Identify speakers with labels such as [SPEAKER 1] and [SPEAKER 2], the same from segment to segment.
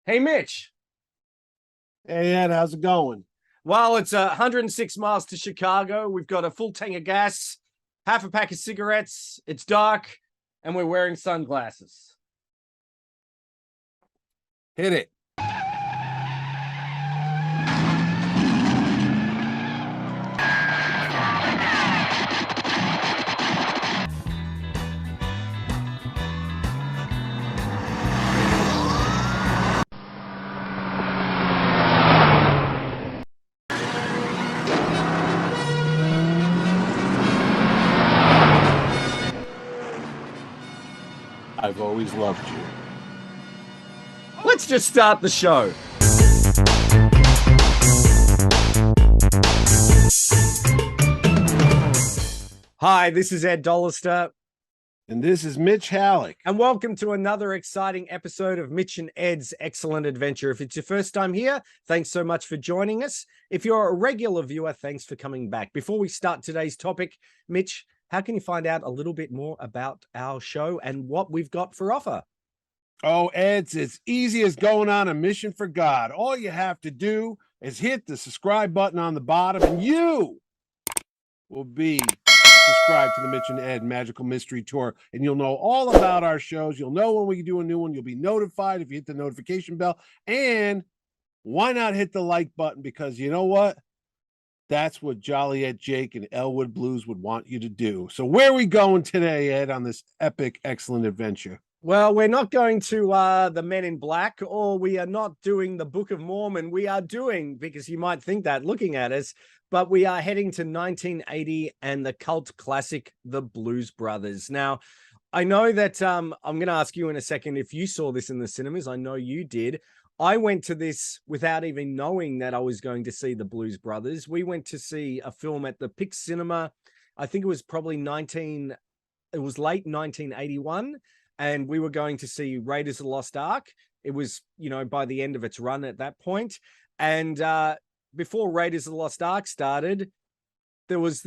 [SPEAKER 1] Hey, Mitch.
[SPEAKER 2] Hey, Ed, how's it going?
[SPEAKER 1] Well, it's 106 miles to Chicago. We've got a full tank of gas, half a pack of cigarettes. It's dark, and we're wearing sunglasses.
[SPEAKER 2] Hit it. I've always loved you.
[SPEAKER 1] Let's just start the show. Hi, this is Ed Dollister.
[SPEAKER 2] And this is Mitch Halleck.
[SPEAKER 1] And welcome to another exciting episode of Mitch and Ed's Excellent Adventure. If it's your first time here, thanks so much for joining us. If you're a regular viewer, thanks for coming back. Before we start today's topic, Mitch, how can you find out a little bit more about our show and what we've got for offer?
[SPEAKER 2] Oh, Ed, it's as easy as going on a mission for God. All you have to do is hit the subscribe button on the bottom, and you will be subscribed to the Mitch and Ed Magical Mystery Tour, and you'll know all about our shows. You'll know when we do a new one. You'll be notified if you hit the notification bell. And why not hit the like button? Because you know what? That's what Joliet Jake and Elwood Blues would want you to do. So where are we going today, Ed, on this epic, excellent adventure?
[SPEAKER 1] Well, we're not going to the Men in Black, or we are not doing the Book of Mormon. We are doing, because you might think that looking at us, but we are heading to 1980 and the cult classic, The Blues Brothers. Now, I know that I'm going to ask you in a second if you saw this in the cinemas. I know you did. I went to this without even knowing that I was going to see The Blues Brothers. We went to see a film at the Pix Cinema. I think it was probably it was late 1981. And we were going to see Raiders of the Lost Ark. It was, by the end of its run at that point. And before Raiders of the Lost Ark started, there was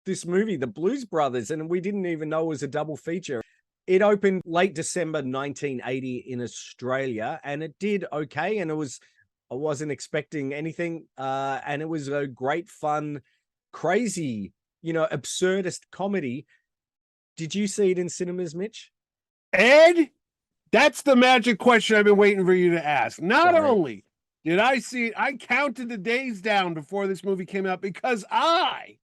[SPEAKER 1] this movie, The Blues Brothers, and we didn't even know it was a double feature. It opened late December 1980 in Australia, and it did okay. And I wasn't expecting anything. And it was a great fun, crazy, absurdist comedy. Did you see it in cinemas, Mitch?
[SPEAKER 2] Ed, that's the magic question I've been waiting for you to ask. Not only did I see it, I counted the days down before this movie came out because I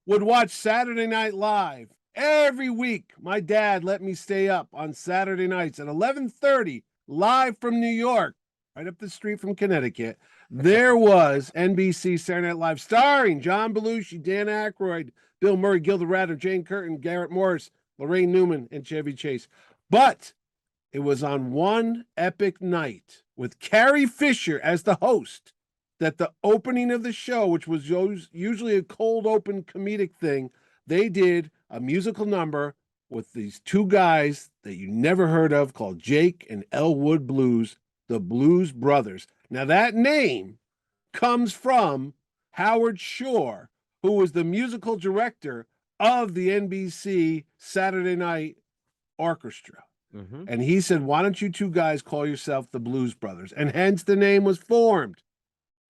[SPEAKER 2] would watch Saturday Night Live every week. My dad let me stay up on Saturday nights at 11:30, live from New York, right up the street from Connecticut. There was NBC Saturday Night Live starring John Belushi, Dan Aykroyd, Bill Murray, Gilda Radner, Jane Curtin, Garrett Morris, Lorraine Newman, and Chevy Chase. But it was on one epic night with Carrie Fisher as the host that the opening of the show, which was usually a cold open comedic thing, they did a musical number with these two guys that you never heard of called Jake and Elwood Blues, the Blues Brothers. Now that name comes from Howard Shore, who was the musical director of the NBC Saturday Night Orchestra.
[SPEAKER 1] Mm-hmm.
[SPEAKER 2] And he said, why don't you two guys call yourself the Blues Brothers? And hence the name was formed.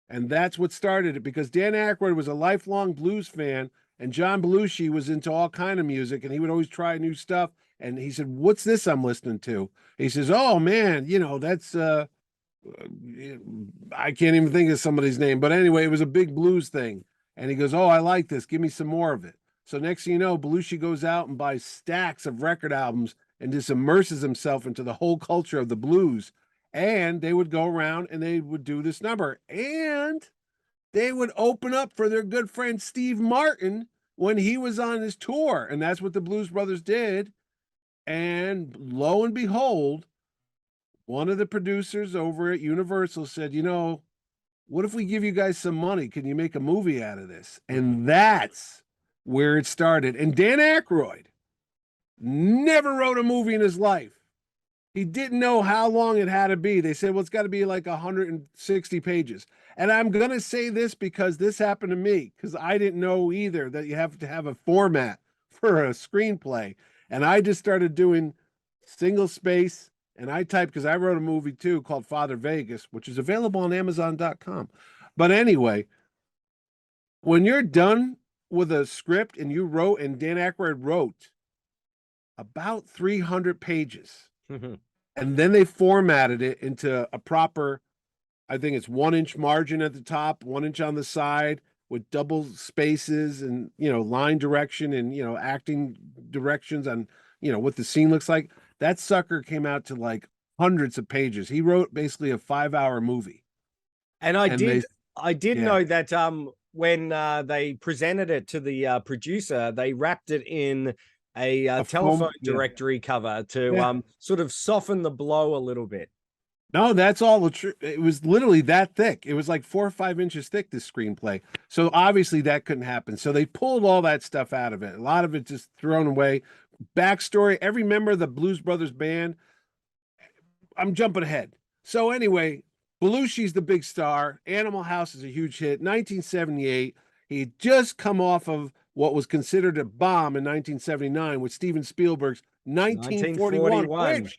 [SPEAKER 2] And that's what started it, because Dan Aykroyd was a lifelong blues fan, and John Belushi was into all kind of music, and he would always try new stuff. And he said, what's this I'm listening to? He says, oh man, that's I can't even think of somebody's name, but anyway, it was a big blues thing. And he goes, oh, I like this, give me some more of it. So next thing you know, Belushi goes out and buys stacks of record albums and just immerses himself into the whole culture of the blues. And they would go around and they would do this number. And they would open up for their good friend Steve Martin when he was on his tour. And that's what the Blues Brothers did. And lo and behold, one of the producers over at Universal said, what if we give you guys some money? Can you make a movie out of this? And that's where it started. And Dan Aykroyd never wrote a movie in his life. He didn't know how long it had to be. They said, well, it's got to be like 160 pages. And I'm going to say this because this happened to me, because I didn't know either that you have to have a format for a screenplay. And I just started doing single space, and I typed because I wrote a movie too called Father Vegas, which is available on Amazon.com. But anyway, when you're done with a script and you wrote, and Dan Aykroyd wrote about 300 pages, and then they formatted it into a proper, I think it's 1-inch margin at the top, 1 inch on the side with double spaces and, line direction and, acting directions on, what the scene looks like. That sucker came out to like hundreds of pages. He wrote basically a 5-hour movie.
[SPEAKER 1] And I did
[SPEAKER 2] yeah.
[SPEAKER 1] know that when they presented it to the producer, they wrapped it in a telephone directory cover to sort of soften the blow a little bit.
[SPEAKER 2] No, that's all the truth. It was literally that thick. It was like 4 or 5 inches thick, this screenplay. So obviously that couldn't happen. So they pulled all that stuff out of it. A lot of it just thrown away. Backstory, every member of the Blues Brothers band. I'm jumping ahead. So anyway, Belushi's the big star. Animal House is a huge hit. 1978, he had just come off of what was considered a bomb in 1979 with Steven Spielberg's 1941, which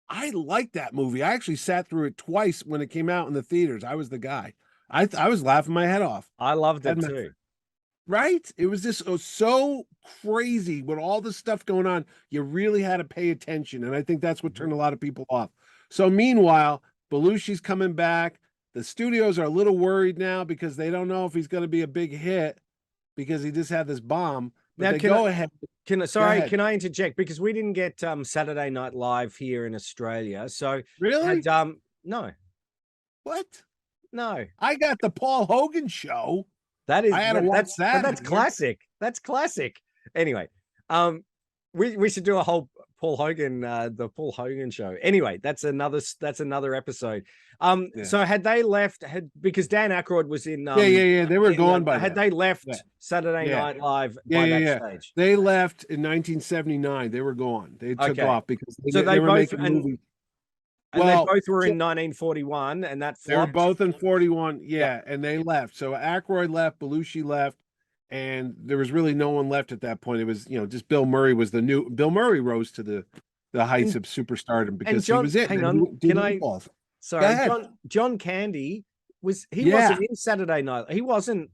[SPEAKER 2] I liked that movie. I actually sat through it twice when it came out in the theaters. I was the guy. I was laughing my head off.
[SPEAKER 1] I loved it too.
[SPEAKER 2] Right? It was just so crazy with all the stuff going on. You really had to pay attention. And I think that's what turned a lot of people off. So meanwhile, Belushi's coming back. The studios are a little worried now because they don't know if he's going to be a big hit because he just had this bomb. But
[SPEAKER 1] now,
[SPEAKER 2] they go ahead.
[SPEAKER 1] Can I interject? Because we didn't get Saturday Night Live here in Australia. So
[SPEAKER 2] really?
[SPEAKER 1] No.
[SPEAKER 2] What?
[SPEAKER 1] No.
[SPEAKER 2] I got the Paul Hogan show.
[SPEAKER 1] That is,
[SPEAKER 2] I had to watch that.
[SPEAKER 1] That's classic. That's classic. Anyway, we should do a whole Paul Hogan, the Paul Hogan show. Anyway, that's another episode. So had they left, because Dan Aykroyd was in,
[SPEAKER 2] they were gone by
[SPEAKER 1] had
[SPEAKER 2] then.
[SPEAKER 1] they left Saturday Night Live by that stage?
[SPEAKER 2] They left in 1979. They were gone. They took off because they were
[SPEAKER 1] both,
[SPEAKER 2] making movies.
[SPEAKER 1] And they both were in 1941, and that flopped.
[SPEAKER 2] They were both in 41, and they left. So Aykroyd left, Belushi left, and there was really no one left at that point. It was, just Bill Murray was the new. Bill Murray rose to the heights of superstardom because he was it.
[SPEAKER 1] Hang on, sorry, John Candy wasn't in Saturday Night. He wasn't.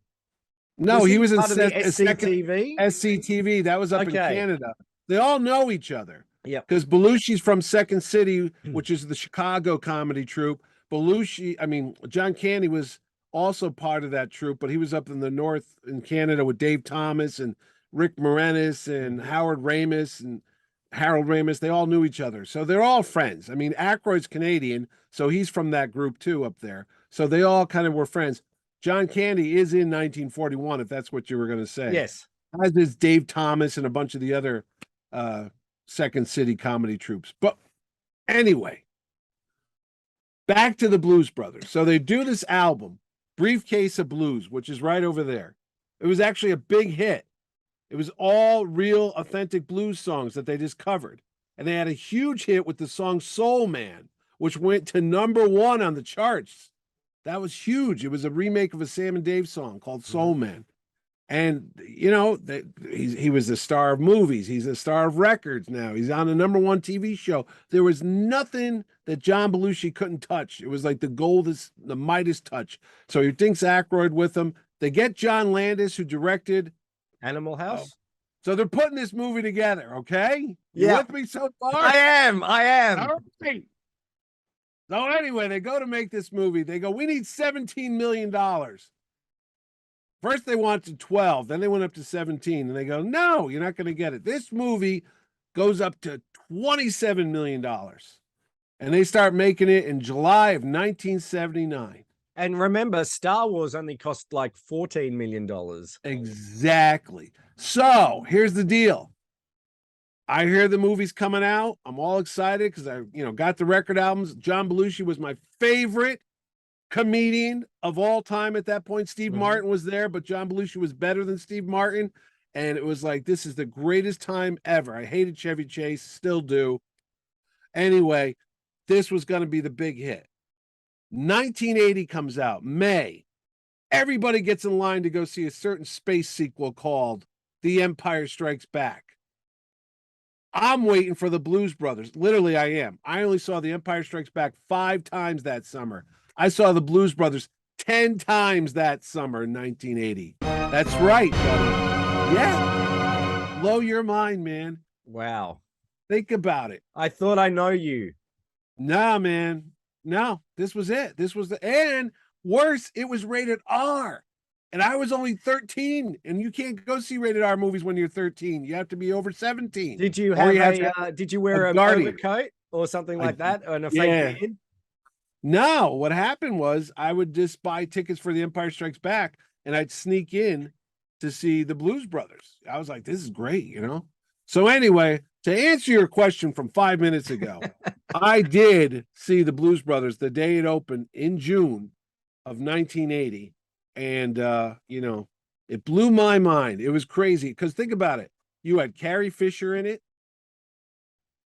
[SPEAKER 2] No, he was in
[SPEAKER 1] SCTV.
[SPEAKER 2] SCTV. That was up in Canada. They all know each other.
[SPEAKER 1] Yeah,
[SPEAKER 2] because Belushi's from Second City, which is the Chicago comedy troupe. John Candy was also part of that troupe, but he was up in the north in Canada with Dave Thomas and Rick Moranis and Howard Ramis and Harold Ramis. They all knew each other, so they're all friends. I mean, Aykroyd's Canadian, so he's from that group too up there. So they all kind of were friends. John Candy is in 1941, if that's what you were going to say.
[SPEAKER 1] Yes,
[SPEAKER 2] as is Dave Thomas and a bunch of the other Second City comedy troupes. But anyway, back to the Blues Brothers. So they do this album, Briefcase of Blues, which is right over there. It was actually a big hit. It was all real, authentic blues songs that they just covered. And they had a huge hit with the song Soul Man, which went to #1 on the charts. That was huge. It was a remake of a Sam and Dave song called Soul Man. And, he was the star of movies. He's the star of records now. He's on the #1 TV show. There was nothing that John Belushi couldn't touch. It was like the Midas touch. So he thinks Aykroyd with him. They get John Landis, who directed
[SPEAKER 1] Animal House.
[SPEAKER 2] So they're putting this movie together, okay? You with me so far?
[SPEAKER 1] I am.
[SPEAKER 2] All right. So anyway, they go to make this movie. They go, we need $17 million. First, they wanted 12, then they went up to 17, and they go, no, you're not going to get it. This movie goes up to $27 million. And they start making it in July of 1979.
[SPEAKER 1] And remember, Star Wars only cost like $14 million.
[SPEAKER 2] Exactly. So here's the deal. I hear the movie's coming out. I'm all excited because I, got the record albums. John Belushi was my favorite comedian of all time at that point. Steve Martin was there, but John Belushi was better than Steve Martin. And it was like, this is the greatest time ever. I hated Chevy Chase, still do. Anyway, this was going to be the big hit. 1980 comes out, May. Everybody gets in line to go see a certain space sequel called The Empire Strikes Back. I'm waiting for the Blues Brothers. Literally, I am. I only saw The Empire Strikes Back 5 times that summer. I saw the Blues Brothers 10 times that summer in 1980. That's right, buddy. Yeah. Blow your mind, man.
[SPEAKER 1] Wow.
[SPEAKER 2] Think about it.
[SPEAKER 1] I thought I know you.
[SPEAKER 2] Nah, man. No, this was it. This was and worse, it was rated R. And I was only 13, and you can't go see rated R movies when you're 13. You have to be over 17.
[SPEAKER 1] Did you
[SPEAKER 2] Or
[SPEAKER 1] have
[SPEAKER 2] you have to
[SPEAKER 1] did you wear
[SPEAKER 2] a
[SPEAKER 1] a
[SPEAKER 2] guardian.
[SPEAKER 1] overcoat or something like that and a
[SPEAKER 2] yeah.
[SPEAKER 1] fake beard?
[SPEAKER 2] No, what happened was I would just buy tickets for The Empire Strikes Back, and I'd sneak in to see the Blues Brothers. I was like, this is great, you know? So anyway, to answer your question from 5 minutes ago, I did see the Blues Brothers the day it opened in June of 1980. And, you know, it blew my mind. It was crazy because think about it. You had Carrie Fisher in it.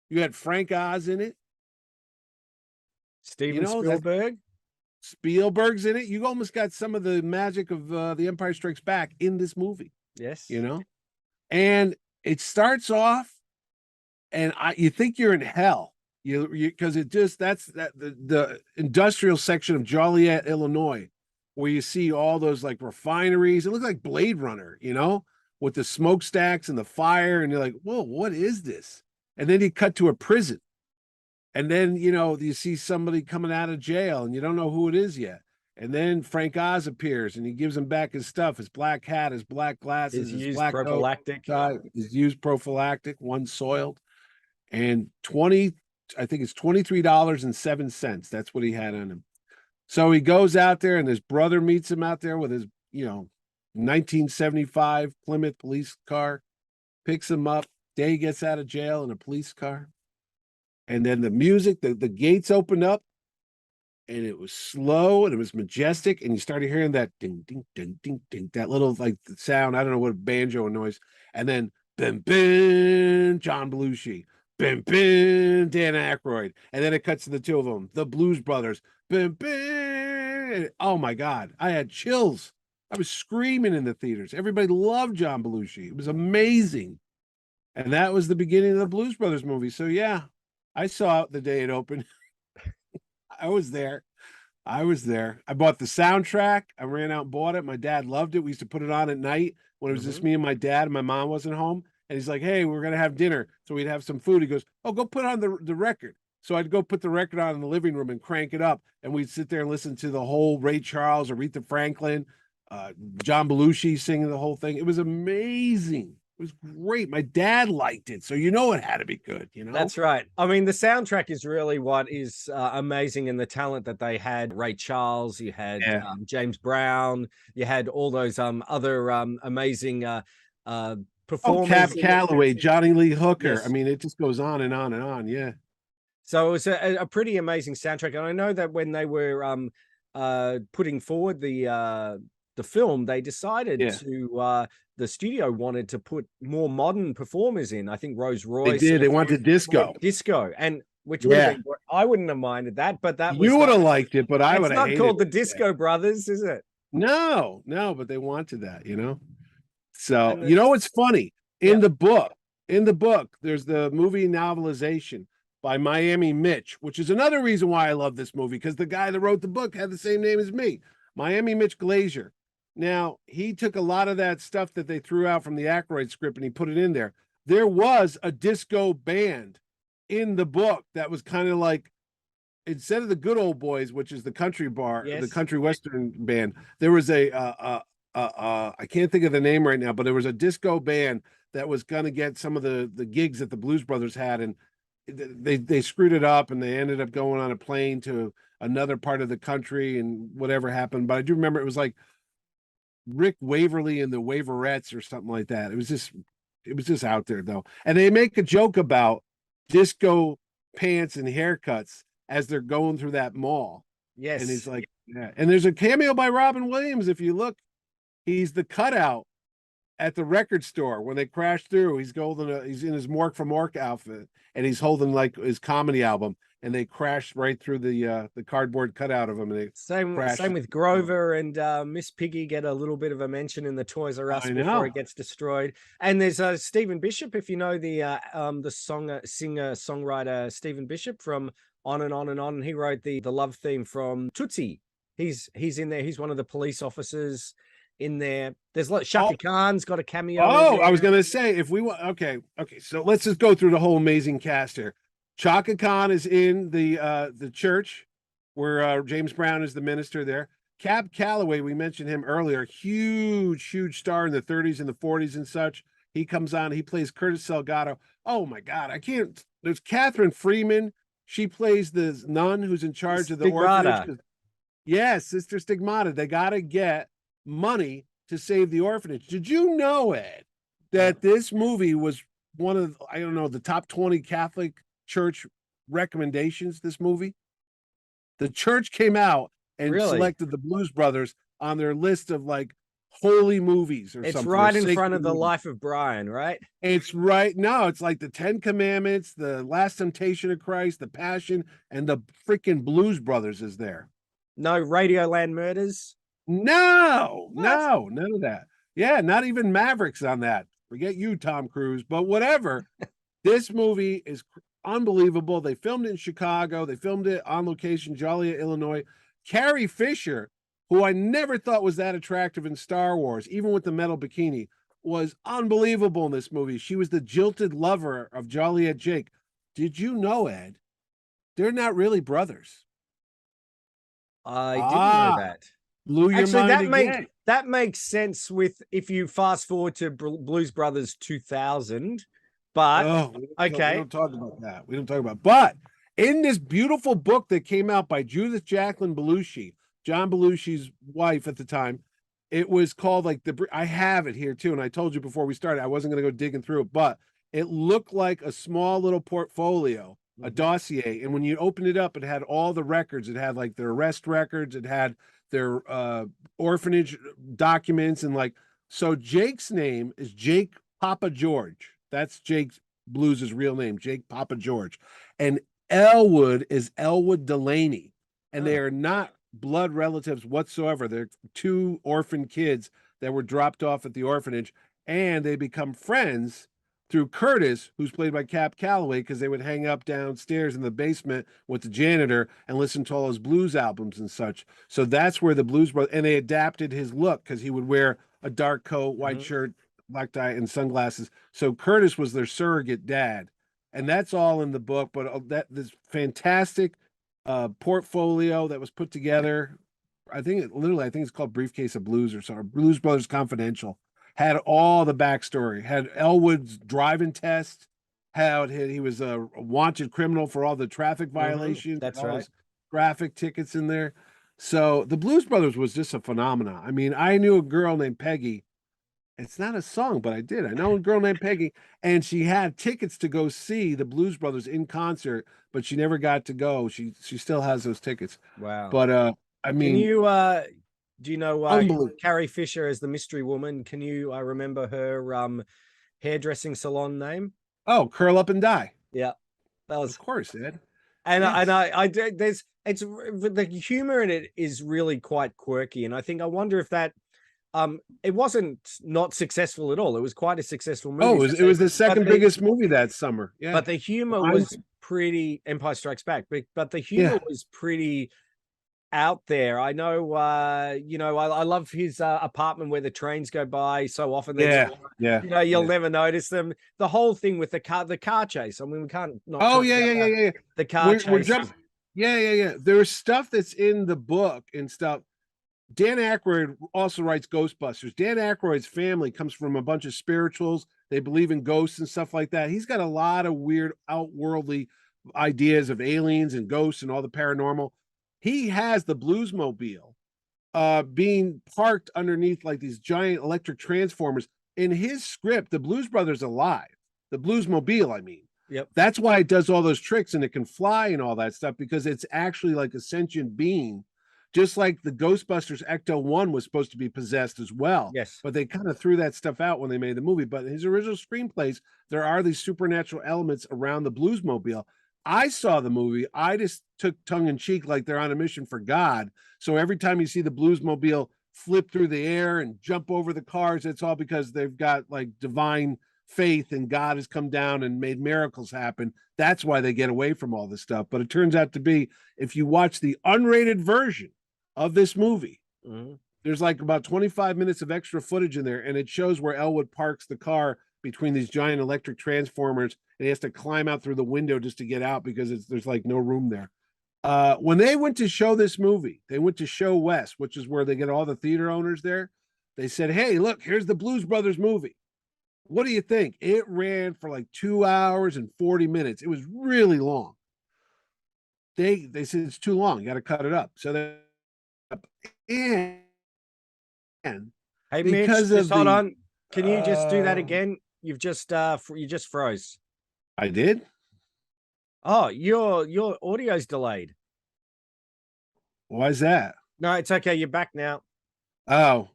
[SPEAKER 2] You had Frank Oz in it.
[SPEAKER 1] Steven Spielberg.
[SPEAKER 2] Spielberg's in it. You almost got some of the magic of The Empire Strikes Back in this movie.
[SPEAKER 1] Yes.
[SPEAKER 2] You know? And it starts off and you think you're in hell. You because it just the industrial section of Joliet, Illinois, where you see all those like refineries. It looks like Blade Runner, you know, with the smokestacks and the fire. And you're like, whoa, what is this? And then you cut to a prison. And then, you know, you see somebody coming out of jail and you don't know who it is yet. And then Frank Oz appears and he gives him back his stuff, his black hat, his black glasses, his black
[SPEAKER 1] prophylactic.
[SPEAKER 2] His used prophylactic, one soiled. And I think it's $23.07. That's what he had on him. So he goes out there and his brother meets him out there with his, you know, 1975 Plymouth police car, picks him up. Day gets out of jail in a police car. And then the music, the gates opened up and it was slow and it was majestic. And you started hearing that ding, ding, ding, ding, ding, that little like sound. I don't know what banjo noise. And then bim, bim, John Belushi. Bim, bim, Dan Aykroyd. And then it cuts to the two of them, the Blues Brothers. Bim, bim. Oh my God. I had chills. I was screaming in the theaters. Everybody loved John Belushi. It was amazing. And that was the beginning of the Blues Brothers movie. So yeah, I saw it the day it opened. I was there. I bought the soundtrack. I ran out and bought it. My dad loved it. We used to put it on at night when it was just me and my dad and my mom wasn't home. And he's like, hey, we're going to have dinner. So we'd have some food. He goes, oh, go put on the record. So I'd go put the record on in the living room and crank it up. And we'd sit there and listen to the whole Ray Charles, Aretha Franklin, John Belushi singing the whole thing. It was amazing. It was great. My dad liked it. So you know it had to be good, you know?
[SPEAKER 1] That's right. I mean, the soundtrack is really what is amazing in the talent that they had. Ray Charles, you had James Brown, you had all those other amazing performers.
[SPEAKER 2] Cab Calloway, Johnny Lee Hooker.
[SPEAKER 1] Yes.
[SPEAKER 2] I mean, it just goes on and on and on. Yeah.
[SPEAKER 1] So it was a pretty amazing soundtrack. And I know that when they were putting forward the film, they decided to the studio wanted to put more modern performers in. I think Rose Royce.
[SPEAKER 2] They did. They wanted disco.
[SPEAKER 1] And which would have been, I wouldn't have minded that, but that was,
[SPEAKER 2] you would have liked it, but I would have.
[SPEAKER 1] It's not called the Disco Brothers, is it?
[SPEAKER 2] No, but they wanted that, you know. So you know what's funny in the book? There's the movie novelization by Miami Mitch, which is another reason why I love this movie, because the guy that wrote the book had the same name as me, Miami Mitch Glazier. Now, he took a lot of that stuff that they threw out from the Aykroyd script and he put it in there. There was a disco band in the book that was kind of like, instead of the Good Old Boys, which is the country bar, the country western band, there was I can't think of the name right now, but there was a disco band that was going to get some of the gigs that the Blues Brothers had. And they screwed it up and they ended up going on a plane to another part of the country and whatever happened. But I do remember it was like Rick Waverly and the Waverettes or something like that. It was just out there though. And they make a joke about disco pants and haircuts as they're going through that mall.
[SPEAKER 1] Yes.
[SPEAKER 2] And he's like, yeah. And there's a cameo by Robin Williams. If you look, he's the cutout at the record store when they crash through. He's in his Mork from Mork outfit and he's holding like his comedy album. and they crashed right through the cardboard cutout of them, and they crashed.
[SPEAKER 1] Same with Grover and Miss Piggy get a little bit of a mention in the Toys R Us
[SPEAKER 2] I
[SPEAKER 1] before
[SPEAKER 2] know.
[SPEAKER 1] it gets destroyed. And there's Stephen Bishop, if you know the singer songwriter Stephen Bishop from On and On and On. He wrote the love theme from Tootsie. He's in there. He's one of the police officers in there. There's Shaka Khan's got a cameo.
[SPEAKER 2] Oh, I was gonna say if we want. Okay. So let's just go through the whole amazing cast here. Chaka Khan is in the church where James Brown is the minister there. Cab Calloway, we mentioned him earlier, huge star in the 30s and the 40s and such. He comes on, he plays Curtis Salgado. Oh my God, I can't. There's Catherine Freeman. She plays the nun who's in charge of the orphanage. Yes, Sister Stigmata. They got to get money to save the orphanage. Did you know, Ed, that this movie was one of, I don't know, the top 20 Catholic Church recommendations? This movie, the church came out and selected the Blues Brothers on their list of like holy movies or
[SPEAKER 1] it's
[SPEAKER 2] something.
[SPEAKER 1] It's right in front of the Life of Brian, right?
[SPEAKER 2] It's right. No, it's like the 10 Commandments, the Last Temptation of Christ, the Passion, and the freaking Blues Brothers is there.
[SPEAKER 1] No Radioland Murders?
[SPEAKER 2] No, none of that. Yeah, not even Mavericks on that. Forget you, Tom Cruise, but whatever. This movie is unbelievable. They filmed it in Chicago. They filmed it on location, Joliet, Illinois. Carrie Fisher, who I never thought was that attractive in Star Wars, even with the metal bikini, was unbelievable in this movie. She was the jilted lover of Joliet Jake. Did you know, Ed, they're not really brothers?
[SPEAKER 1] I didn't know that.
[SPEAKER 2] Blew your mind
[SPEAKER 1] that makes sense with if you fast forward to Blues Brothers 2000. But
[SPEAKER 2] we don't talk about that. We don't talk about. But in this beautiful book that came out by Judith Jacqueline Belushi, John Belushi's wife at the time, it was called like I have it here too, and I told you before we started I wasn't going to go digging through it, but it looked like a small little portfolio, a dossier, and when you opened it up, it had all the records. It had like their arrest records. It had their orphanage documents, and like, so Jake's name is Jake Papa George. That's Jake Blues' real name, Jake Papa George. And Elwood is Elwood Delaney. And they are not blood relatives whatsoever. They're two orphan kids that were dropped off at the orphanage, and they become friends through Curtis, who's played by Cab Calloway, because they would hang up downstairs in the basement with the janitor and listen to all his blues albums and such. So that's where the Blues Brothers, and they adapted his look because he would wear a dark coat, white shirt, black tie, and sunglasses. So Curtis was their surrogate dad, and that's all in the book. But this fantastic portfolio that was put together, I think it's called Briefcase of Blues or something. Blues Brothers Confidential. Had all the backstory, had Elwood's driving test, how he was a wanted criminal for all the traffic violations.
[SPEAKER 1] That's right.
[SPEAKER 2] Traffic tickets in there. So the Blues Brothers was just a phenomenon. I mean, I knew a girl named Peggy. It's not a song, but I did. I know a girl named Peggy, and she had tickets to go see the Blues Brothers in concert, but she never got to go. She still has those tickets.
[SPEAKER 1] Wow.
[SPEAKER 2] But I mean,
[SPEAKER 1] do you know Carrie Fisher as the mystery woman? Can you remember her hairdressing salon name?
[SPEAKER 2] Oh, Curl Up and Die.
[SPEAKER 1] Yeah, that was,
[SPEAKER 2] of course, Ed.
[SPEAKER 1] And I the humor in it is really quite quirky, and I wonder if that it wasn't not successful at all. It was quite a successful movie.
[SPEAKER 2] Oh, it was the second biggest movie that summer. Yeah,
[SPEAKER 1] but the humor was pretty. Empire Strikes Back, but the humor was pretty out there. I know, I love his apartment where the trains go by so often. You'll never notice them. The whole thing with the car chase. I mean, we can't. The car chase.
[SPEAKER 2] Yeah. There's stuff that's in the book and stuff. Dan Aykroyd also writes Ghostbusters. Dan Aykroyd's family comes from a bunch of spirituals. They believe in ghosts and stuff like that. He's got a lot of weird outworldly ideas of aliens and ghosts and all the paranormal. He has the Bluesmobile being parked underneath like these giant electric transformers. In his script, the Blues Brothers alive, the Bluesmobile, I mean.
[SPEAKER 1] Yep.
[SPEAKER 2] That's why it does all those tricks and it can fly and all that stuff, because it's actually like a sentient being, just like the Ghostbusters Ecto-1 was supposed to be possessed as well.
[SPEAKER 1] Yes.
[SPEAKER 2] But they kind of threw that stuff out when they made the movie. But in his original screenplays, there are these supernatural elements around the Bluesmobile. I saw the movie, I just took tongue in cheek like they're on a mission for God. So every time you see the Bluesmobile flip through the air and jump over the cars, it's all because they've got like divine faith and God has come down and made miracles happen. That's why they get away from all this stuff. But it turns out to be, if you watch the unrated version of this movie, there's like about 25 minutes of extra footage in there, and it shows where Elwood parks the car between these giant electric transformers, and he has to climb out through the window just to get out because there's like no room there. When they went to show this movie, they went to Show West, which is where they get all the theater owners there. They said, "Hey, look, here's the Blues Brothers movie. What do you think?" It ran for like 2 hours and 40 minutes. It was really long. They said it's too long. You got to cut it up. So they and
[SPEAKER 1] Hey, Mitch,
[SPEAKER 2] because
[SPEAKER 1] just
[SPEAKER 2] of
[SPEAKER 1] hold
[SPEAKER 2] the-
[SPEAKER 1] on. Can you just do that again? You just froze.
[SPEAKER 2] I did.
[SPEAKER 1] Oh, your audio's delayed.
[SPEAKER 2] Why is that?
[SPEAKER 1] No, it's okay. You're back now.
[SPEAKER 2] Oh,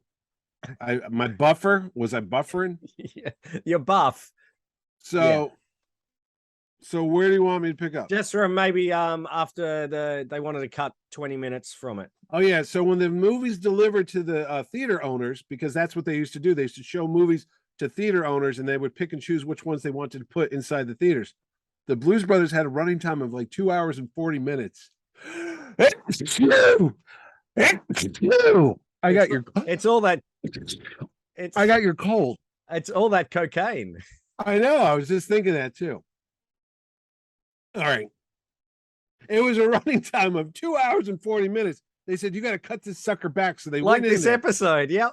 [SPEAKER 2] my buffer, was I buffering?
[SPEAKER 1] Yeah, you're buff.
[SPEAKER 2] So where do you want me to pick up?
[SPEAKER 1] Just from maybe after they wanted to cut 20 minutes from it.
[SPEAKER 2] Oh yeah, so when the movies delivered to the theater owners, because that's what they used to do, they used to show movies to theater owners, and they would pick and choose which ones they wanted to put inside the theaters. The Blues Brothers had a running time of like 2 hours and 40 minutes. I got your.
[SPEAKER 1] It's all that.
[SPEAKER 2] I got your cold.
[SPEAKER 1] It's all that cocaine.
[SPEAKER 2] I know. I was just thinking that too. All right. It was a running time of 2 hours and 40 minutes. They said, you got to cut this sucker back. So they
[SPEAKER 1] Like
[SPEAKER 2] went in
[SPEAKER 1] this
[SPEAKER 2] there.
[SPEAKER 1] episode. Yep.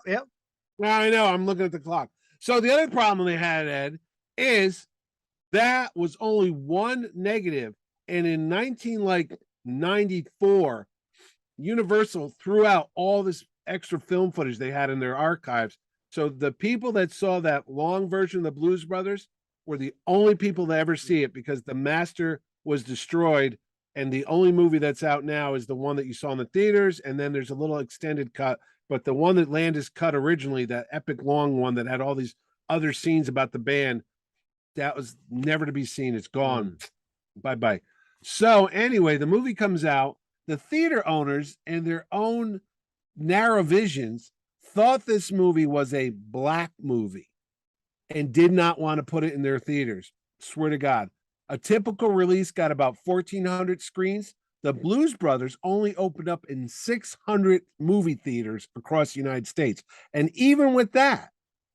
[SPEAKER 2] Now I know. I'm looking at the clock. So the other problem they had, Ed, is that was only one negative. And in 1994, Universal threw out all this extra film footage they had in their archives. So the people that saw that long version of the Blues Brothers were the only people to ever see it, because the master was destroyed. And the only movie that's out now is the one that you saw in the theaters. And then there's a little extended cut. But the one that Landis cut originally, that epic long one that had all these other scenes about the band, that was never to be seen. It's gone. Bye-bye. So anyway, the movie comes out. The theater owners and their own narrow visions thought this movie was a black movie and did not want to put it in their theaters. Swear to God. A typical release got about 1,400 screens. The Blues Brothers only opened up in 600 movie theaters across the United States. And even with that,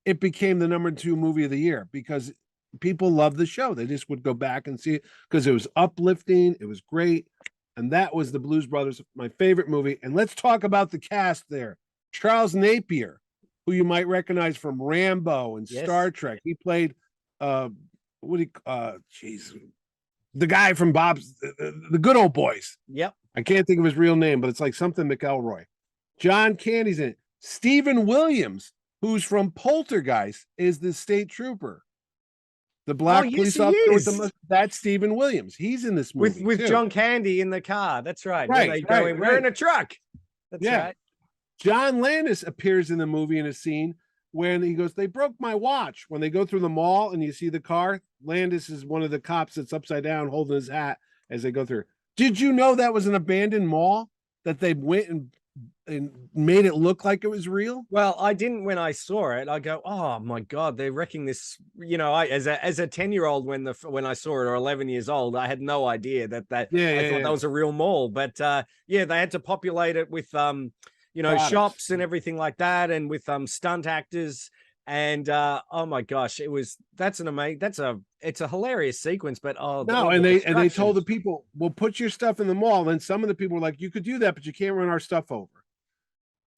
[SPEAKER 2] it became the #2 movie of the year because people loved the show. They just would go back and see it because it was uplifting. It was great. And that was the Blues Brothers, my favorite movie. And let's talk about the cast there. Charles Napier, who you might recognize from Rambo and Star Trek. He played the guy from Bob's the Good Old Boys.
[SPEAKER 1] Yep.
[SPEAKER 2] I can't think of his real name, but it's like something McElroy. John Candy's in it. Stephen Williams, who's from Poltergeist, is the state trooper. The black police officer with the that's Stephen Williams. He's in this movie
[SPEAKER 1] with John Candy in the car. That's right.
[SPEAKER 2] Right,
[SPEAKER 1] We're in a truck. That's right.
[SPEAKER 2] John Landis appears in the movie in a scene when he goes, "They broke my watch." When they go through the mall and you see the car, Landis is one of the cops that's upside down holding his hat as they go through. Did you know that was an abandoned mall that they went and made it look like it was real?
[SPEAKER 1] Well, I didn't when I saw it. I go, oh my God, they're wrecking this. You know, as a 10-year-old when I saw it, or 11 years old, I had no idea that I thought that was a real mall. But they had to populate it with products, shops and everything like that, and with stunt actors. And oh my gosh, it's a hilarious sequence. But
[SPEAKER 2] they told the people, "We'll put your stuff in the mall." And some of the people were like, "You could do that, but you can't run our stuff over."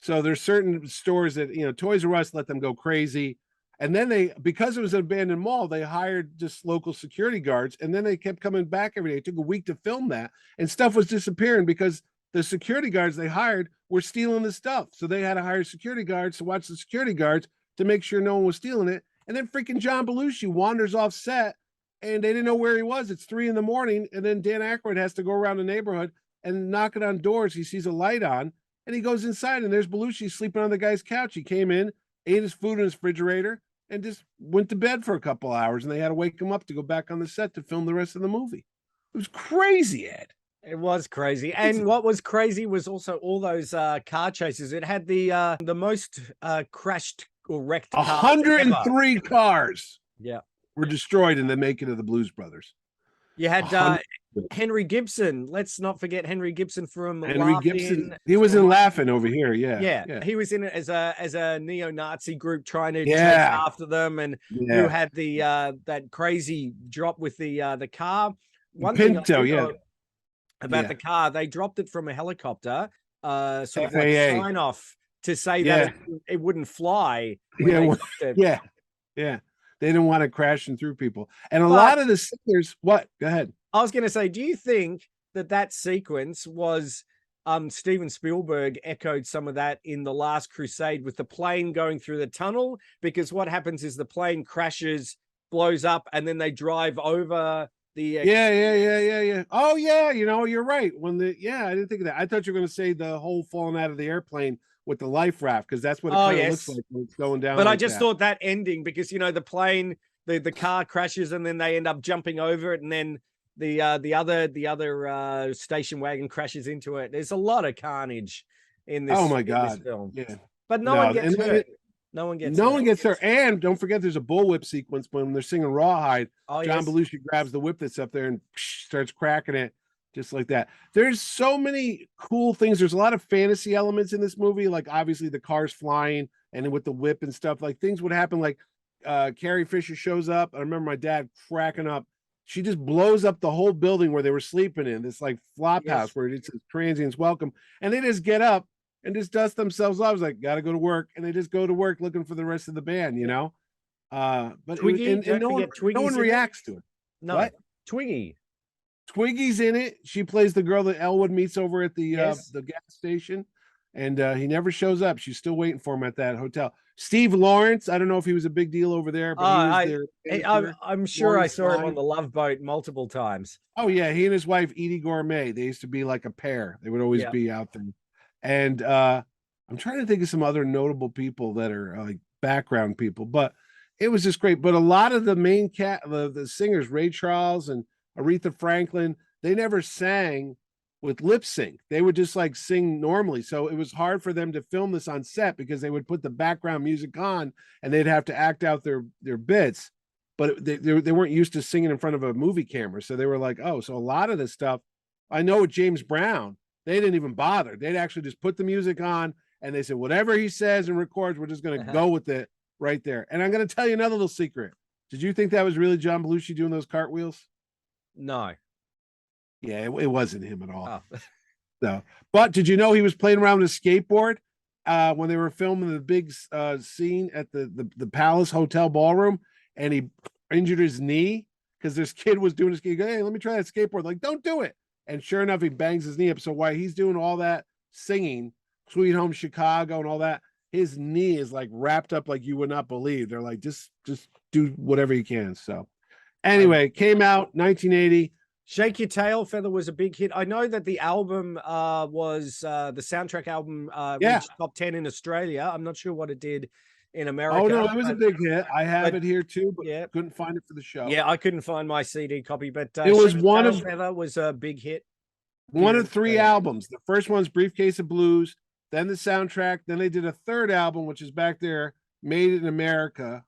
[SPEAKER 2] So there's certain stores that, Toys R Us let them go crazy. And then because it was an abandoned mall, they hired just local security guards. And then they kept coming back every day. It took a week to film that. And stuff was disappearing because the security guards they hired were stealing the stuff. So they had to hire security guards to watch the security guards to make sure no one was stealing it. And then freaking John Belushi wanders off set and they didn't know where he was. It's 3 a.m. And then Dan Aykroyd has to go around the neighborhood and knocking on doors. He sees a light on. And he goes inside, and there's Belushi sleeping on the guy's couch. He came in, ate his food in his refrigerator, and just went to bed for a couple hours. And they had to wake him up to go back on the set to film the rest of the movie. It was crazy, Ed.
[SPEAKER 1] It was crazy. And what was crazy was also all those car chases. It had the most crashed or wrecked cars ever.
[SPEAKER 2] 103 cars
[SPEAKER 1] Yeah.
[SPEAKER 2] were destroyed in the making of the Blues Brothers.
[SPEAKER 1] You had
[SPEAKER 2] 100.
[SPEAKER 1] Henry Gibson. Let's not forget Henry Gibson from
[SPEAKER 2] Henry
[SPEAKER 1] Laughing.
[SPEAKER 2] Gibson. He was in Laughing over here.
[SPEAKER 1] Yeah, he was in it as a neo-Nazi group trying to chase
[SPEAKER 2] Yeah.
[SPEAKER 1] after them, and who
[SPEAKER 2] Yeah.
[SPEAKER 1] had the that crazy drop with the car. One
[SPEAKER 2] Pinto,
[SPEAKER 1] thing I do
[SPEAKER 2] yeah.
[SPEAKER 1] know about
[SPEAKER 2] Yeah.
[SPEAKER 1] the car, they dropped it from a helicopter, sort of like
[SPEAKER 2] FAA.
[SPEAKER 1] sign off to say
[SPEAKER 2] Yeah.
[SPEAKER 1] that it wouldn't fly. When
[SPEAKER 2] Yeah,
[SPEAKER 1] they
[SPEAKER 2] well,
[SPEAKER 1] dropped it.
[SPEAKER 2] Yeah. Yeah. They didn't want it crashing through people. And a
[SPEAKER 1] But-
[SPEAKER 2] lot of the singers, what? Go ahead.
[SPEAKER 1] I was going to say, do you think that sequence was Steven Spielberg echoed some of that in The Last Crusade with the plane going through the tunnel? Because what happens is the plane crashes, blows up, and then they drive over the
[SPEAKER 2] Yeah. Oh, yeah. You know, you're right. I didn't think of that. I thought you were going to say the whole falling out of the airplane with the life raft, because that's what it kind of looks like when it's going down.
[SPEAKER 1] But
[SPEAKER 2] like
[SPEAKER 1] I just
[SPEAKER 2] that.
[SPEAKER 1] thought that ending, because the plane, the car crashes, and then they end up jumping over it, and then the other station wagon crashes into it. There's a lot of carnage in this.
[SPEAKER 2] Oh my
[SPEAKER 1] in
[SPEAKER 2] God.
[SPEAKER 1] this film.
[SPEAKER 2] Yeah.
[SPEAKER 1] But no one gets
[SPEAKER 2] and
[SPEAKER 1] hurt. No one gets
[SPEAKER 2] no one gets hurt. And don't forget, there's a bullwhip sequence when they're singing Rawhide.
[SPEAKER 1] Oh,
[SPEAKER 2] John
[SPEAKER 1] yes.
[SPEAKER 2] Belushi grabs the whip that's up there and starts cracking it just like that. There's so many cool things. There's a lot of fantasy elements in this movie, like obviously the cars flying and then with the whip and stuff. Like things would happen, like Carrie Fisher shows up. I remember my dad cracking up. She just blows up the whole building where they were sleeping in, this like flop
[SPEAKER 1] Yes.
[SPEAKER 2] house where it says transients welcome. And they just get up and just dust themselves off. I was like, gotta go to work. And they just go to work looking for the rest of the band, you know? But
[SPEAKER 1] Twiggy,
[SPEAKER 2] and
[SPEAKER 1] don't
[SPEAKER 2] no one,
[SPEAKER 1] forget Twiggy's
[SPEAKER 2] no one
[SPEAKER 1] in it.
[SPEAKER 2] reacts to it.
[SPEAKER 1] No,
[SPEAKER 2] What?
[SPEAKER 1] Twiggy.
[SPEAKER 2] Twiggy's in it. She plays the girl that Elwood meets over at the
[SPEAKER 1] Yes.
[SPEAKER 2] gas station, and he never shows up. She's still waiting for him at that hotel. Steve Lawrence, I don't know if he was a big deal over there, but he was there.
[SPEAKER 1] I'm sure I
[SPEAKER 2] Lawrence
[SPEAKER 1] saw him
[SPEAKER 2] Fine.
[SPEAKER 1] on the Love Boat multiple times.
[SPEAKER 2] Oh yeah, he and his wife Edie Gourmet. They used to be like a pair. They would always
[SPEAKER 1] Yeah.
[SPEAKER 2] be out there. And I'm trying to think of some other notable people that are like background people, but it was just great. But a lot of the main the singers, Ray Charles and Aretha Franklin, they never sang with lip sync. They would just like sing normally. So it was hard for them to film this on set because they would put the background music on and they'd have to act out their bits. But they weren't used to singing in front of a movie camera. So they were like, oh, so a lot of this stuff, I know with James Brown, they didn't even bother. They'd actually just put the music on and they said, whatever he says and records, we're just going to go with it right there. And I'm going to tell you another little secret. Did you think that was really John Belushi doing those cartwheels?
[SPEAKER 1] No.
[SPEAKER 2] Yeah, it wasn't him at all.
[SPEAKER 1] Oh.
[SPEAKER 2] No. But did you know he was playing around with a skateboard when they were filming the big scene at the Palace Hotel ballroom, and he injured his knee because this kid was doing his hey, let me try that skateboard. Like, don't do it. And sure enough, he bangs his knee up. So while he's doing all that singing, Sweet Home Chicago and all that, his knee is like wrapped up like you would not believe. They're like, just do whatever you can. So anyway, came out 1980.
[SPEAKER 1] Shake Your Tail Feather was a big hit. I know that the album was the soundtrack album reached top 10 in Australia. I'm not sure what it did in America.
[SPEAKER 2] Oh no, it was a big hit. I have it here too, but
[SPEAKER 1] yeah,
[SPEAKER 2] couldn't find it for the show.
[SPEAKER 1] Yeah, I couldn't find my CD copy, but
[SPEAKER 2] it was
[SPEAKER 1] Shake
[SPEAKER 2] one
[SPEAKER 1] Your
[SPEAKER 2] of
[SPEAKER 1] Tail Feather was a big hit.
[SPEAKER 2] One of three albums. The first one's Briefcase of Blues, then the soundtrack, then they did a third album, which is back there, Made in America.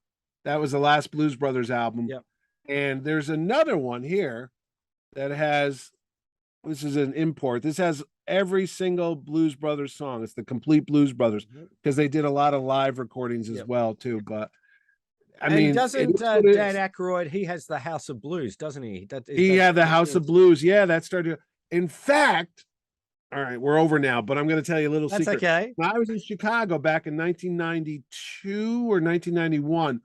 [SPEAKER 2] That was the last Blues Brothers album.
[SPEAKER 1] Yep.
[SPEAKER 2] And there's another one here that has, this is an import. This has every single Blues Brothers song. It's the complete Blues Brothers because they did a lot of live recordings as well too. But I mean,
[SPEAKER 1] doesn't Dan Aykroyd? He has the House of Blues, doesn't he?
[SPEAKER 2] He had the House of Blues. Yeah, that started. In fact, all right, we're over now, but I'm going to tell you a little secret.
[SPEAKER 1] That's okay.
[SPEAKER 2] When I was in Chicago back in 1992 or 1991,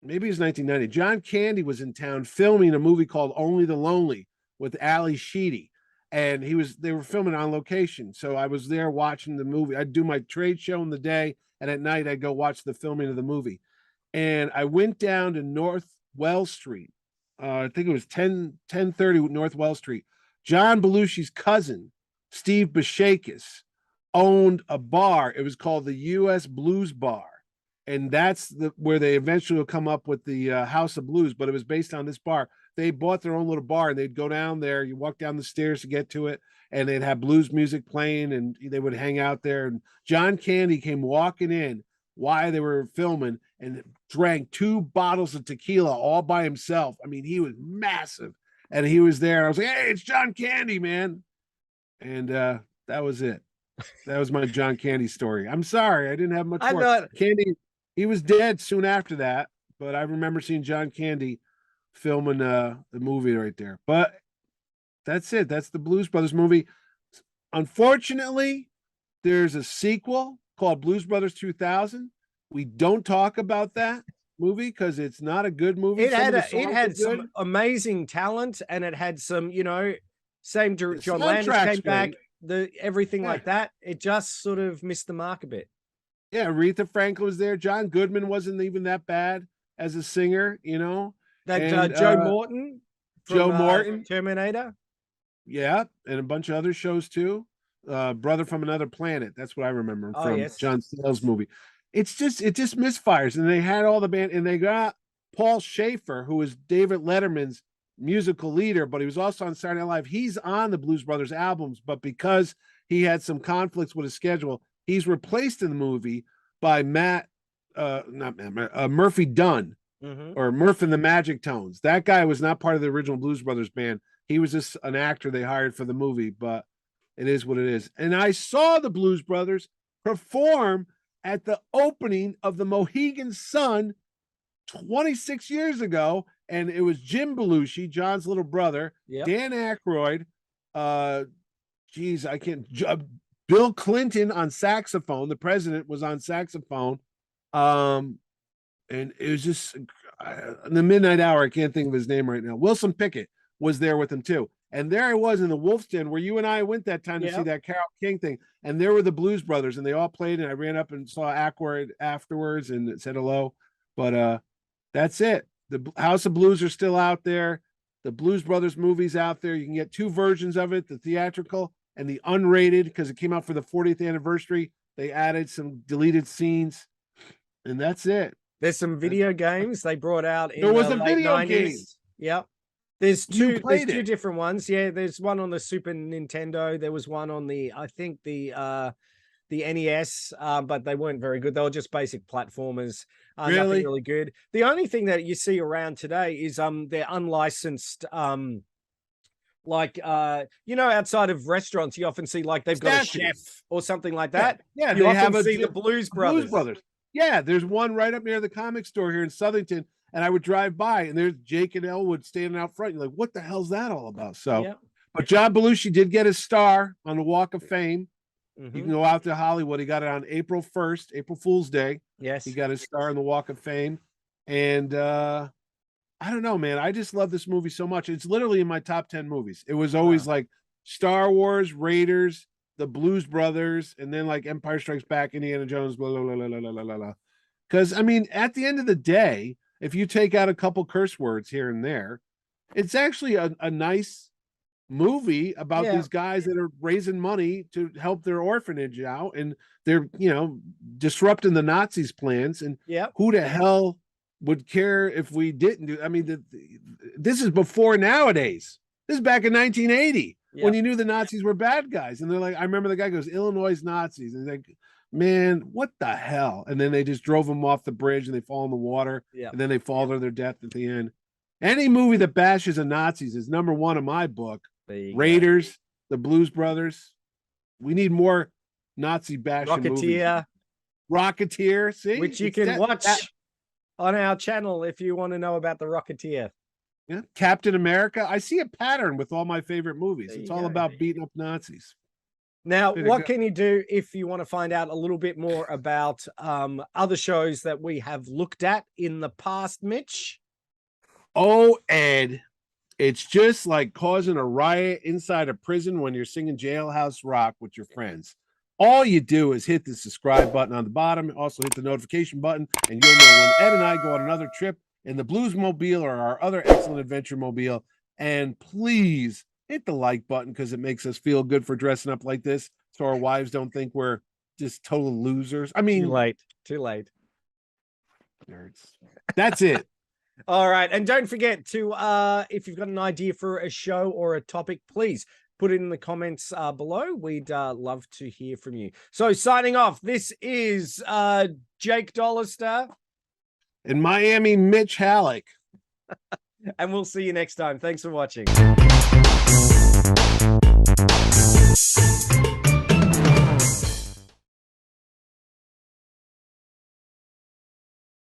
[SPEAKER 2] maybe it was 1990. John Candy was in town filming a movie called Only the Lonely with Ali Sheedy, and they were filming on location. So I was there watching the movie. I'd do my trade show in the day, and at night I'd go watch the filming of the movie. And I went down to North Wells Street. I think it was 1030 North Wells Street. John Belushi's cousin, Steve Bashakis, owned a bar. It was called the U.S. Blues Bar. And that's where they eventually will come up with the House of Blues, but it was based on this bar. they bought their own little bar, and they'd go down there. You walk down the stairs to get to it, and they'd have blues music playing, and they would hang out there. And John Candy came walking in while they were filming and drank 2 bottles of tequila all by himself. I mean, he was massive, and he was there. I was like, "Hey, it's John Candy, man," and that was it. That was my John Candy story. I'm sorry, I didn't have much more.
[SPEAKER 1] thought
[SPEAKER 2] Candy, he was dead soon after that, but I remember seeing John Candy filming the movie right there. But that's it. That's the Blues Brothers movie. Unfortunately, there's a sequel called Blues Brothers 2000. We don't talk about that movie because it's not a good movie.
[SPEAKER 1] it
[SPEAKER 2] Some of
[SPEAKER 1] had
[SPEAKER 2] the
[SPEAKER 1] it
[SPEAKER 2] songs are
[SPEAKER 1] had
[SPEAKER 2] good.
[SPEAKER 1] some amazing talent, and it had some, same
[SPEAKER 2] The
[SPEAKER 1] John Landis
[SPEAKER 2] soundtrack's
[SPEAKER 1] came back,
[SPEAKER 2] great.
[SPEAKER 1] everything
[SPEAKER 2] Yeah.
[SPEAKER 1] like that. It just sort of missed the mark a bit.
[SPEAKER 2] Yeah, Aretha Franklin was there. John Goodman wasn't even that bad as a singer,
[SPEAKER 1] That
[SPEAKER 2] And,
[SPEAKER 1] Joe Morton,
[SPEAKER 2] Joe
[SPEAKER 1] from,
[SPEAKER 2] Morton.
[SPEAKER 1] Terminator.
[SPEAKER 2] Yeah, and a bunch of other shows too. Brother from Another Planet. That's what I remember
[SPEAKER 1] Oh,
[SPEAKER 2] from
[SPEAKER 1] yes.
[SPEAKER 2] John Sayles' movie. It just misfires, and they had all the band, and they got Paul Schaefer, who was David Letterman's musical leader, but he was also on Saturday Night Live. He's on the Blues Brothers albums, but because he had some conflicts with his schedule, he's replaced in the movie by Murphy Dunn,
[SPEAKER 1] Mhm.
[SPEAKER 2] or Murph and the Magic Tones. That guy was not part of the original Blues Brothers band. He was just an actor they hired for the movie, but it is what it is. And I saw the Blues Brothers perform at the opening of the Mohegan Sun 26 years ago, and it was Jim Belushi, John's little brother,
[SPEAKER 1] Yep.
[SPEAKER 2] Dan Aykroyd, Bill Clinton on saxophone. The president was on saxophone. And it was just in the midnight hour. I can't think of his name right now. Wilson Pickett was there with him too. And there I was in the Wolf's Den where you and I went that time to see
[SPEAKER 1] Yep.
[SPEAKER 2] that Carole King thing. And there were the Blues Brothers, and they all played. And I ran up and saw Aykroyd afterwards and said hello. But that's it. The House of Blues are still out there. The Blues Brothers movie's out there. You can get 2 versions of it: the theatrical and the unrated, because it came out for the 40th anniversary. They added some deleted scenes, and that's it.
[SPEAKER 1] There's some video games they brought out in
[SPEAKER 2] There was
[SPEAKER 1] the
[SPEAKER 2] a
[SPEAKER 1] late
[SPEAKER 2] video
[SPEAKER 1] 90s.
[SPEAKER 2] game.
[SPEAKER 1] Yep. There's
[SPEAKER 2] You
[SPEAKER 1] two
[SPEAKER 2] played it.
[SPEAKER 1] different ones. Yeah, there's one on the Super Nintendo. There was one on the NES, but they weren't very good. They were just basic platformers. Nothing
[SPEAKER 2] Really?
[SPEAKER 1] really good. The only thing that you see around today is they're unlicensed outside of restaurants you often see like they've got a chef
[SPEAKER 2] Statues.
[SPEAKER 1] or something like that.
[SPEAKER 2] Yeah,
[SPEAKER 1] You
[SPEAKER 2] they
[SPEAKER 1] often
[SPEAKER 2] have a
[SPEAKER 1] see the Blues Brothers.
[SPEAKER 2] Blues Brothers. Yeah, there's one right up near the comic store here in Southington, and I would drive by, and there's Jake and Elwood standing out front. You're like, what the hell's that all about? So,
[SPEAKER 1] Yep.
[SPEAKER 2] but John Belushi did get his star on the Walk of Fame. You
[SPEAKER 1] Mhm.
[SPEAKER 2] can go out to Hollywood. He got it on April 1st, April Fool's Day.
[SPEAKER 1] Yes.
[SPEAKER 2] He got his star on the Walk of Fame. And I don't know, man. I just love this movie so much. It's literally in my top 10 movies. It was always like Star Wars, Raiders, the Blues Brothers, and then like Empire Strikes Back, Indiana Jones, blah, blah, blah, blah, blah, blah, blah, blah. Because, I mean, at the end of the day, if you take out a couple curse words here and there, it's actually a nice movie about
[SPEAKER 1] Yeah.
[SPEAKER 2] these guys that are raising money to help their orphanage out, and they're disrupting the Nazis' plans. And
[SPEAKER 1] Yep.
[SPEAKER 2] who the hell would care if we didn't do? I mean, this is before nowadays. This is back in 1980 when
[SPEAKER 1] Yep.
[SPEAKER 2] you knew the Nazis were bad guys, and they're like, I remember the guy goes, Illinois Nazis, and he's like, man, what the hell? And then they just drove them off the bridge, and they fall in the water,
[SPEAKER 1] Yep.
[SPEAKER 2] and then they fall to their death at the end. Any movie that bashes the Nazis is number 1 in my book.
[SPEAKER 1] There you go.
[SPEAKER 2] Raiders, the Blues Brothers. We need more Nazi bashing movies.
[SPEAKER 1] Rocketeer,
[SPEAKER 2] Rocketeer, see,
[SPEAKER 1] which you
[SPEAKER 2] It's
[SPEAKER 1] can
[SPEAKER 2] that-
[SPEAKER 1] watch
[SPEAKER 2] that-
[SPEAKER 1] on our channel if you want to know about the Rocketeer.
[SPEAKER 2] yeah. Captain America. I see a pattern with all my favorite movies.
[SPEAKER 1] There
[SPEAKER 2] It's
[SPEAKER 1] you
[SPEAKER 2] all
[SPEAKER 1] go.
[SPEAKER 2] about beating up Nazis.
[SPEAKER 1] Now,
[SPEAKER 2] Way to
[SPEAKER 1] what
[SPEAKER 2] go.
[SPEAKER 1] can you do if you want to find out a little bit more about other shows that we have looked at in the past, Mitch?
[SPEAKER 2] Oh, Ed, it's just like causing a riot inside a prison when you're singing Jailhouse Rock with your friends. All you do is hit the subscribe button on the bottom, also hit the notification button, and you'll know when Ed and I go on another trip in the Blues Mobile or our other excellent adventure mobile. And please hit the like button because it makes us feel good for dressing up like this, so our wives don't think we're just total losers. I mean,
[SPEAKER 1] Too late. Too late.
[SPEAKER 2] nerds. That's it.
[SPEAKER 1] All right. And don't forget to, if you've got an idea for a show or a topic, please put it in the comments below. We'd love to hear from you. So signing off, this is Jake Dollister.
[SPEAKER 2] In Miami, Mitch Halleck.
[SPEAKER 1] And we'll see you next time. Thanks for watching.